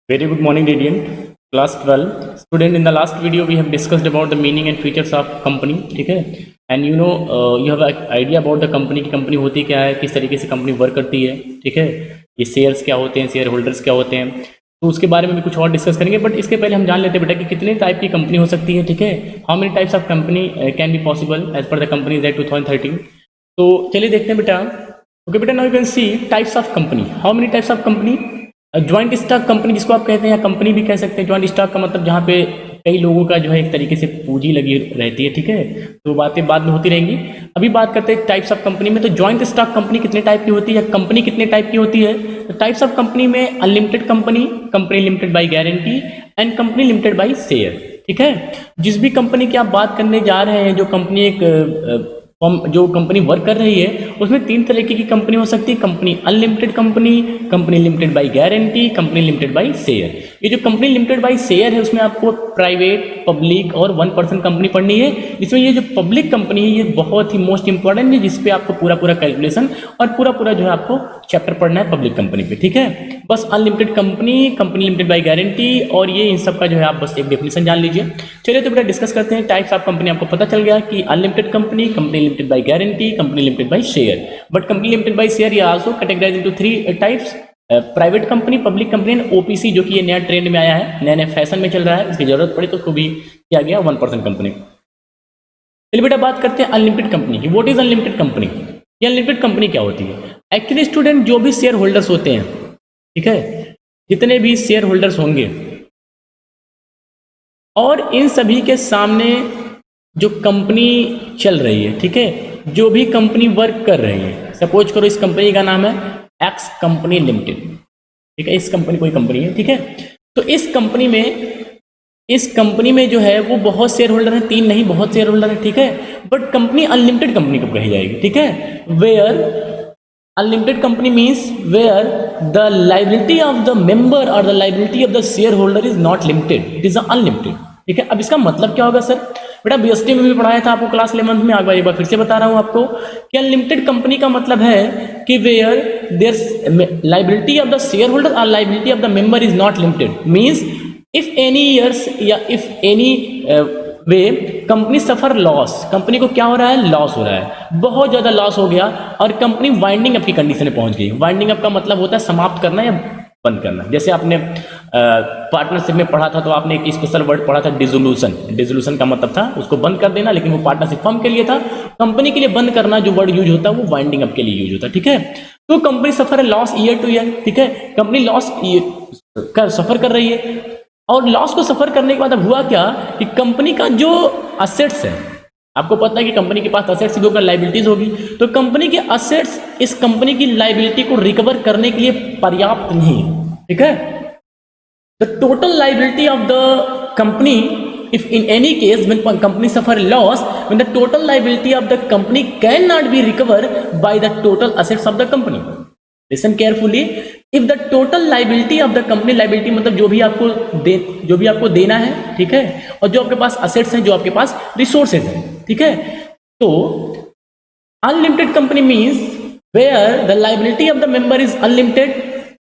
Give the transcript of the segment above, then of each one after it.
Very good morning, Radiant. Class 12. Student, in the last video, we have discussed about the meaning and features of company. ठीक है? And you have an idea about the company की company होती क्या है, किस तरीके से company work करती है. ठीक है? ये shares क्या होते हैं, शेयर होल्डर्स क्या होते हैं, तो उसके बारे में भी कुछ और डिस्कस करेंगे. बट इसके पहले हम जान लेते हैं बेटा कि कितने टाइप की कंपनी हो सकती है. ठीक है? How many types of company can be possible as per the companies act 2013. तो चलिए देखते हैं बेटा. ओके बेटा, now you can see types of company. How many types of company? Joint stock company जिसको आप कहते हैं, या कंपनी भी कह सकते हैं. ज्वाइंट स्टॉक का मतलब जहाँ पे कई लोगों का जो है एक तरीके से पूंजी लगी रहती है. ठीक है? तो बातें बाद में होती रहेंगी. अभी बात करते हैं टाइप्स ऑफ कंपनी में. तो ज्वाइंट स्टॉक कंपनी कितने टाइप की होती है, कंपनी कितने टाइप की होती है? तो टाइप्स ऑफ कंपनी में unlimited company, company limited by guarantee and company limited by share. ठीक है? जिस भी कंपनी की आप बात करने जा रहे हैं, जो कंपनी जो कंपनी वर्क कर रही है, उसमें तीन तरीके की कंपनी हो सकती है. Company unlimited company, company limited by guarantee, company limited by share. ये जो कंपनी लिमिटेड बाय शेयर है, उसमें आपको प्राइवेट, पब्लिक और 1% कंपनी पढ़नी है. इसमें ये जो पब्लिक कंपनी है, ये बहुत ही मोस्ट इंपॉर्टेंट है, जिसपे आपको पूरा कैलकुलेशन और पूरा जो है आपको चैप्टर पढ़ना है पब्लिक कंपनी पे. ठीक है? बस unlimited company, company limited by guarantee और ये इन सब का जो है आप बस एक डेफिनेशन जान लीजिए. चलिए तो बेटा डिस्कस करते हैं. टाइप्स ऑफ कंपनी आपको पता चल गया कि unlimited company, company limited by guarantee, company limited by share. But company limited by share ये also categorise into 3 types. Private company, public company and OPC, जो कि ये नया ट्रेंड में आया है, नया फैशन में चल रहा है. इसकी जरूरत पड़ी तो उसको भी किया गया 1% कंपनी. चलिए बेटा बात करते हैं अनलिमिटेड कंपनी की. What is unlimited company? ये अनलिमिटेड कंपनी क्या होती है? एक्चुअली स्टूडेंट, जो भी शेयर होल्डर्स होते हैं, ठीक है, जितने भी शेयर होल्डर्स होंगे, और इन सभी के सामने जो कंपनी चल रही है, ठीक है, जो भी कंपनी वर्क कर रही है, सपोज करो इस कंपनी का नाम है एक्स कंपनी लिमिटेड. ठीक है? इस कंपनी कोई कंपनी है. ठीक है? तो इस कंपनी में जो है वो बहुत शेयर होल्डर है, तीन नहीं बहुत शेयर होल्डर है. ठीक है? बट कंपनी अनलिमिटेड कंपनी को कही जाएगी. ठीक है? Where unlimited company means where the liability of the member और the liability of the share holder is not limited, it is unlimited. ठीक है? अब इसका मतलब क्या होगा सर? बेटा बीएसटी में भी पढ़ाया था आपको क्लास 11 में, एक बार फिर से बता रहा हूं आपको कि अनलिमिटेड कंपनी का मतलब है कि where there liability of the share holder और liability of the member is not limited. Means if any years या if any way company suffer loss, company को क्या हो रहा है? लॉस हो रहा है, बहुत ज्यादा लॉस हो गया और कंपनी वाइंडिंग अप की कंडीशन में पहुंच गई. वाइंडिंग अप का मतलब होता है समाप्त करना या बंद करना. जैसे आपने पार्टनरशिप में पढ़ा था तो आपने एक स्पेशल वर्ड पढ़ा था, डिसोल्यूशन. डिसोल्यूशन का मतलब था उसको बंद कर देना, लेकिन वो पार्टनरशिप फर्म के लिए था. कंपनी के लिए बंद करना जो वर्ड यूज होता है वो वाइंडिंग अप के लिए यूज होता है. ठीक है? तो कंपनी सफर है लॉस ईयर टू ईयर. ठीक है? कंपनी लॉस सफर कर रही है, और लॉस को सफर करने के बाद अब हुआ क्या कि कंपनी का जो असेट्स है, आपको पता है कि कंपनी के पास असेट्स होगा, लाइबिलिटीज होगी, तो कंपनी के असेट्स इस कंपनी की लाइबिलिटी को रिकवर करने के लिए पर्याप्त नहीं है. ठीक है? The total liability of the company, if in any case when company suffer loss, when the total liability of the company cannot be recovered by the total assets of the company. Listen carefully. If the total liability of the company, liability मतलब जो भी आपको देना है, ठीक है, और जो आपके पास assets हैं, जो आपके पास resources हैं. ठीक है? तो unlimited company means where the liability of the member is unlimited.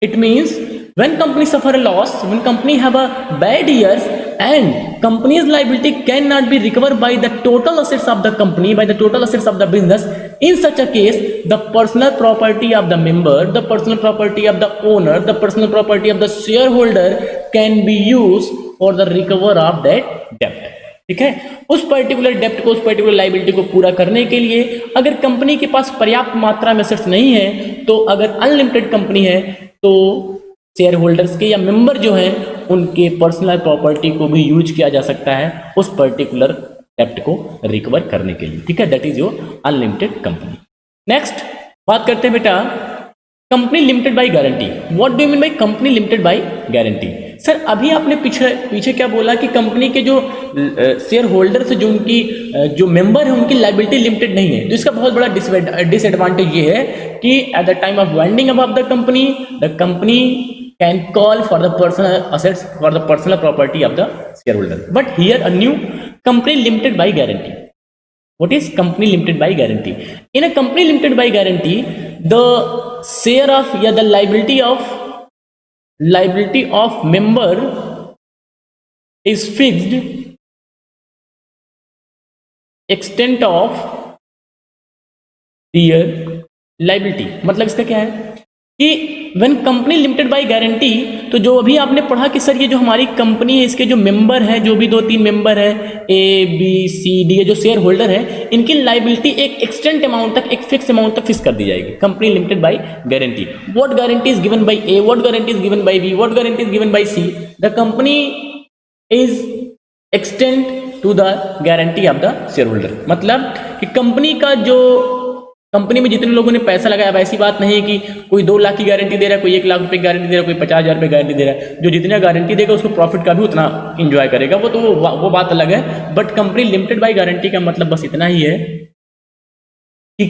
It means when company suffer a loss, when company have a bad years and company's liability cannot be recovered by the total assets of the company, by the total assets of the business, in such a case the personal property of the member, the personal property of the owner, the personal property of the shareholder can be used for the recover of that debt. ठीक है? उस particular डेप्ट को, उस particular liability को पूरा करने के लिए अगर कंपनी के पास पर्याप्त मात्रा में असेट्स नहीं है, तो अगर अनलिमिटेड कंपनी है तो शेयर होल्डर्स के या मेंबर जो है उनके पर्सनल प्रॉपर्टी को भी यूज किया जा सकता है उस पर्टिकुलर डेप्ट को रिकवर करने के लिए. ठीक है? That is your unlimited company. Next बात करते हैं बेटा company limited by guarantee. What do you mean by company limited by guarantee? Sir अभी आपने पीछे क्या बोला कि कंपनी के जो शेयर होल्डर्स, जो उनकी जो मेंबर है, उनकी लाइबिलिटी लिमिटेड नहीं है. तो इसका बहुत बड़ा डिसएडवांटेज ये है कि at the time of winding up of the company can call for the personal assets, for the personal property of the shareholder. But here a new company limited by guarantee. What is company limited by guarantee? In a company limited by guarantee, the share of the liability of liability of member is fixed, extent of their liability। मतलब इसका क्या है कि when company limited by guarantee, तो जो अभी आपने पढ़ा कि सर ये जो हमारी कंपनी है इसके जो मेंबर है, जो भी 2-3 मेंबर है ए बी सी डी, जो शेयर होल्डर है, इनकी लाइबिलिटी एक एक्सटेंट अमाउंट तक, एक फिक्स अमाउंट तक फिक्स कर दी जाएगी company limited by guarantee. What guarantee is given by A, what guarantee is given by B, what guarantee is given by C. The company is extend to the guarantee of the share holder. मतलब कि company का जो, company में जितने लोगों ने पैसा लगाया, ऐसी बात नहीं है कि कोई 2 लाख की गारंटी दे रहा है, कोई 1 लाख रुपए की गारंटी दे रहा है, कोई 50,000 रुपए गारंटी दे रहा है। जो जितना गारंटी देगा उसको प्रॉफिट का भी उतना इंजॉय करेगा, वो तो वो बात अलग है। But company limited by guarantee का मतलब बस इतना ही है कि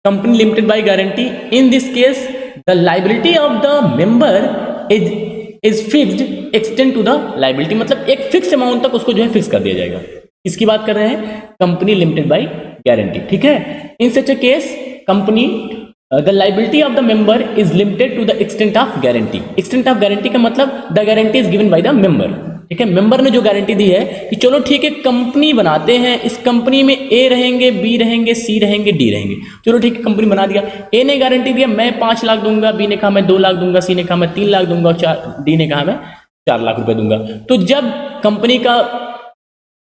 company limited by guarantee, in this case the liability of the member is fixed extend to the liability. मतलब एक फिक्स अमाउंट तक उसको जो है फिक्स कर दिया जाएगा। इसकी बात कर रहे हैं कंपनी लिमिटेड बाय गारंटी, ठीक है। In such a case company the liability of the member is limited to the extent of guarantee. Extent of guarantee का मतलब the guarantee is given by the member, ठीक है। Member ने जो guarantee दी है कि चलो ठीक है कंपनी बनाते हैं, इस कंपनी में ए रहेंगे, बी रहेंगे, सी रहेंगे, डी रहेंगे, चलो ठीक है कंपनी बना दिया। ए ने गारंटी दिया मैं 5 लाख दूंगा, बी ने कहा मैं 2 लाख दूंगा, सी ने कहा मैं 3 लाख दूंगा, डी ने कहा मैं 4 लाख रुपए दूंगा। तो जब कंपनी का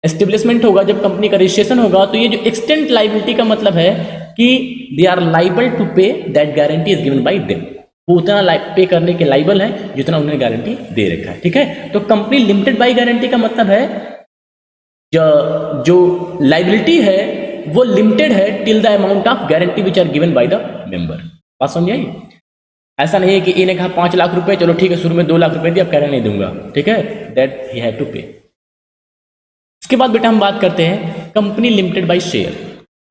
एस्टेब्लिशमेंट होगा, जब कंपनी का रजिस्ट्रेशन होगा, तो ये जो एक्सटेंट लाइबिलिटी का मतलब है कि दे आर लाइबल टू पे that guarantee is given bye them. वो उतना पे करने के लाइबल है जितना उन्होंने गारंटी दे रखा है, ठीक है। तो कंपनी लिमिटेड बाय गारंटी का मतलब है जो लाइबिलिटी है वो लिमिटेड है till the amount of guarantee which are given by the member. बात समझ आई? ऐसा नहीं है कि ए ने कहा 5 लाख रुपए, चलो ठीक है शुरू में 2 लाख रुपए दिया, अब कह रहे नहीं दूंगा, ठीक है, दैट ही हैव टू पे। इसके बाद बेटा हम बात करते हैं company limited by share.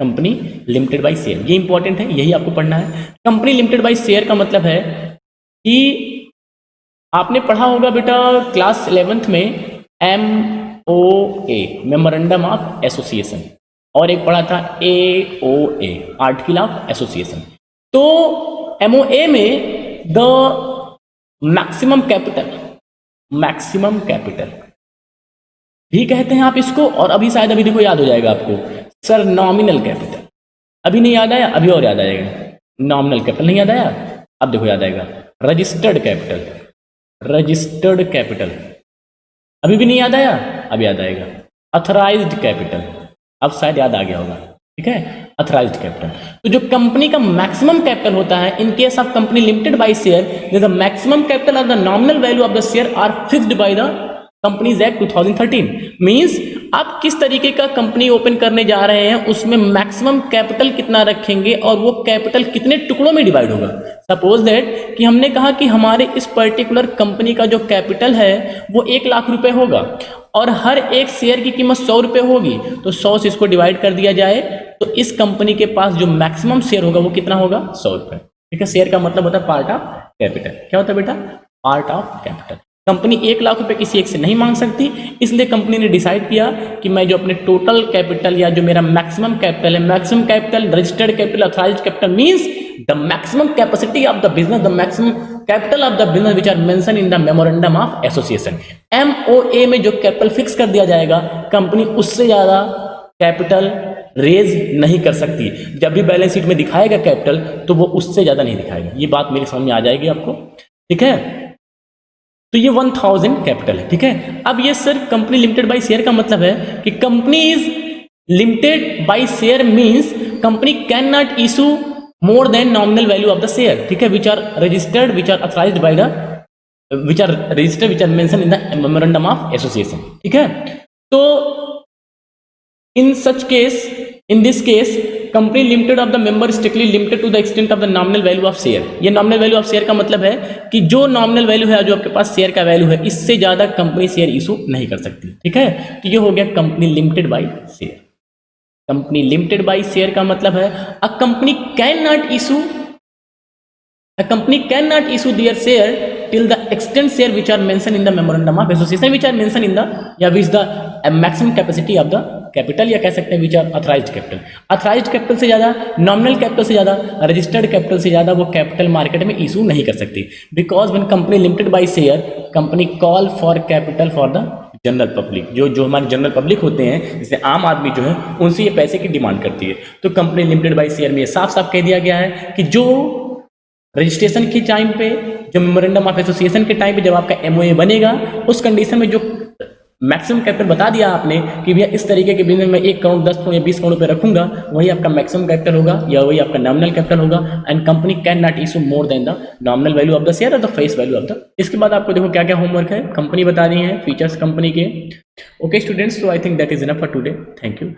Company limited by share, ये इंपॉर्टेंट है, यही आपको पढ़ना है। कंपनी लिमिटेड बाय शेयर का मतलब है कि आपने पढ़ा होगा बेटा क्लास 11th में MOA, मेमोरेंडम ऑफ एसोसिएशन, और एक पढ़ा था AOA, आर्टिकल ऑफ एसोसिएशन। तो MOA में द मैक्सिमम कैपिटल भी कहते हैं आप इसको, और अभी शायद अभी देखो याद हो जाएगा आपको सर नॉमिनल कैपिटल। अभी नहीं याद आया, अभी और याद आएगा। नॉमिनल कैपिटल नहीं याद आया, अब देखो याद आएगा। रजिस्टर्ड कैपिटल अभी भी नहीं याद आया, अब याद आएगा। अथराइज्ड कैपिटल, अब शायद याद आ गया होगा, ठीक है। अथराइज्ड कैपिटल, तो जो कंपनी का मैक्सिमम कैपिटल होता है in case of company limited by share, the maximum capital और the nominal value of the share are fixed by the companies act 2013। Means आप किस तरीके का कंपनी ओपन करने जा रहे हैं, उसमें मैक्सिमम कैपिटल कितना रखेंगे और वो कैपिटल कितने टुकड़ों में डिवाइड होगा। सपोज दैट कि हमने कहा कि हमारे इस पर्टिकुलर कंपनी का जो कैपिटल है वो 1 लाख रुपए होगा और हर एक शेयर की कीमत 100 रुपए होगी, तो 100 से इसको डिवाइड कर दिया जाए तो इस कंपनी के पास जो मैक्सिमम शेयर होगा वो कितना होगा, 100 रुपए, ठीक है। शेयर का मतलब होता है पार्ट ऑफ कैपिटल। क्या होता है बेटा? Part of capital. Company 1 lakh रुपए किसी एक से नहीं मांग सकती, इसलिए कंपनी ने डिसाइड किया कि मैं जो अपने टोटल कैपिटल या जो मेरा मैक्सिमम कैपिटल है, maximum capital, registered capital, authorised capital means the maximum capacity of the business, the maximum capital of the business which are mention in the memorandum of association. MOA में जो capital fix कर दिया जाएगा, company उससे ज्यादा capital raise नहीं कर सकती। जब भी बैलेंस शीट में दिखाएगा कैपिटल तो वो उससे ज्यादा नहीं दिखाएगा। ये बात मेरी समझ में आ जाएगी आपको, ठीक है। तो ये 1000 कैपिटल है, ठीक है। अब ये sir company limited by share का मतलब है कि company is limited by share means company can not issue more than nominal value of the share, ठीक है, which are registered, which are authorised by the, which are registered, which are mention in the memorandum of association, ठीक है। तो in such case, in this case company limited of the member strictly limited to the extent of the nominal value of share. ये nominal value of share का मतलब है कि जो nominal value है, जो आपके पास शेयर का वैल्यू है, इससे ज्यादा कंपनी शेयर इशू नहीं कर सकती, ठीक है। तो ये हो गया company limited by share. Company limited by share का मतलब है a company can not issue, a company cannot issue their share till the extent share which are mentioned in the memorandum of association, which are mentioned in the, yeah, which the maximum capacity of the capital या कह सकते हैं which are अथराइज्ड capital. अथराइज्ड capital से ज़्यादा, nominal capital से ज़्यादा, registered capital से ज़्यादा वो कैपिटल मार्केट में इशू नहीं कर सकती, because when company limited by share company call for capital for the general public. जो हमारे जनरल पब्लिक होते हैं, जैसे आम आदमी जो है, उनसे ये पैसे की डिमांड करती है। तो कंपनी लिमिटेड बाय शेयर में ये साफ साफ कह दिया गया है कि जो रजिस्ट्रेशन के टाइम पे, जो मेमोरेंडम ऑफ एसोसिएशन के टाइम पे जब आपका एमओए बनेगा, उस कंडीशन में जो मैक्सिमम कैपिटल बता दिया आपने कि भैया इस तरीके के बिजनेस में 1 करोड़ 10 करोड़ या 20 करोड़ रुपये रखूंगा, वही आपका मैक्सिमम कैपिटल होगा या वही आपका नॉमिनल कैपिटल होगा। And company can not issue more than the nominal value of the share और the face value of the. इसके बाद आपको देखो क्या क्या होमवर्क है, कंपनी बता रही है, फीचर्स कंपनी के। Okay students, so I think that is enough for today. Thank you.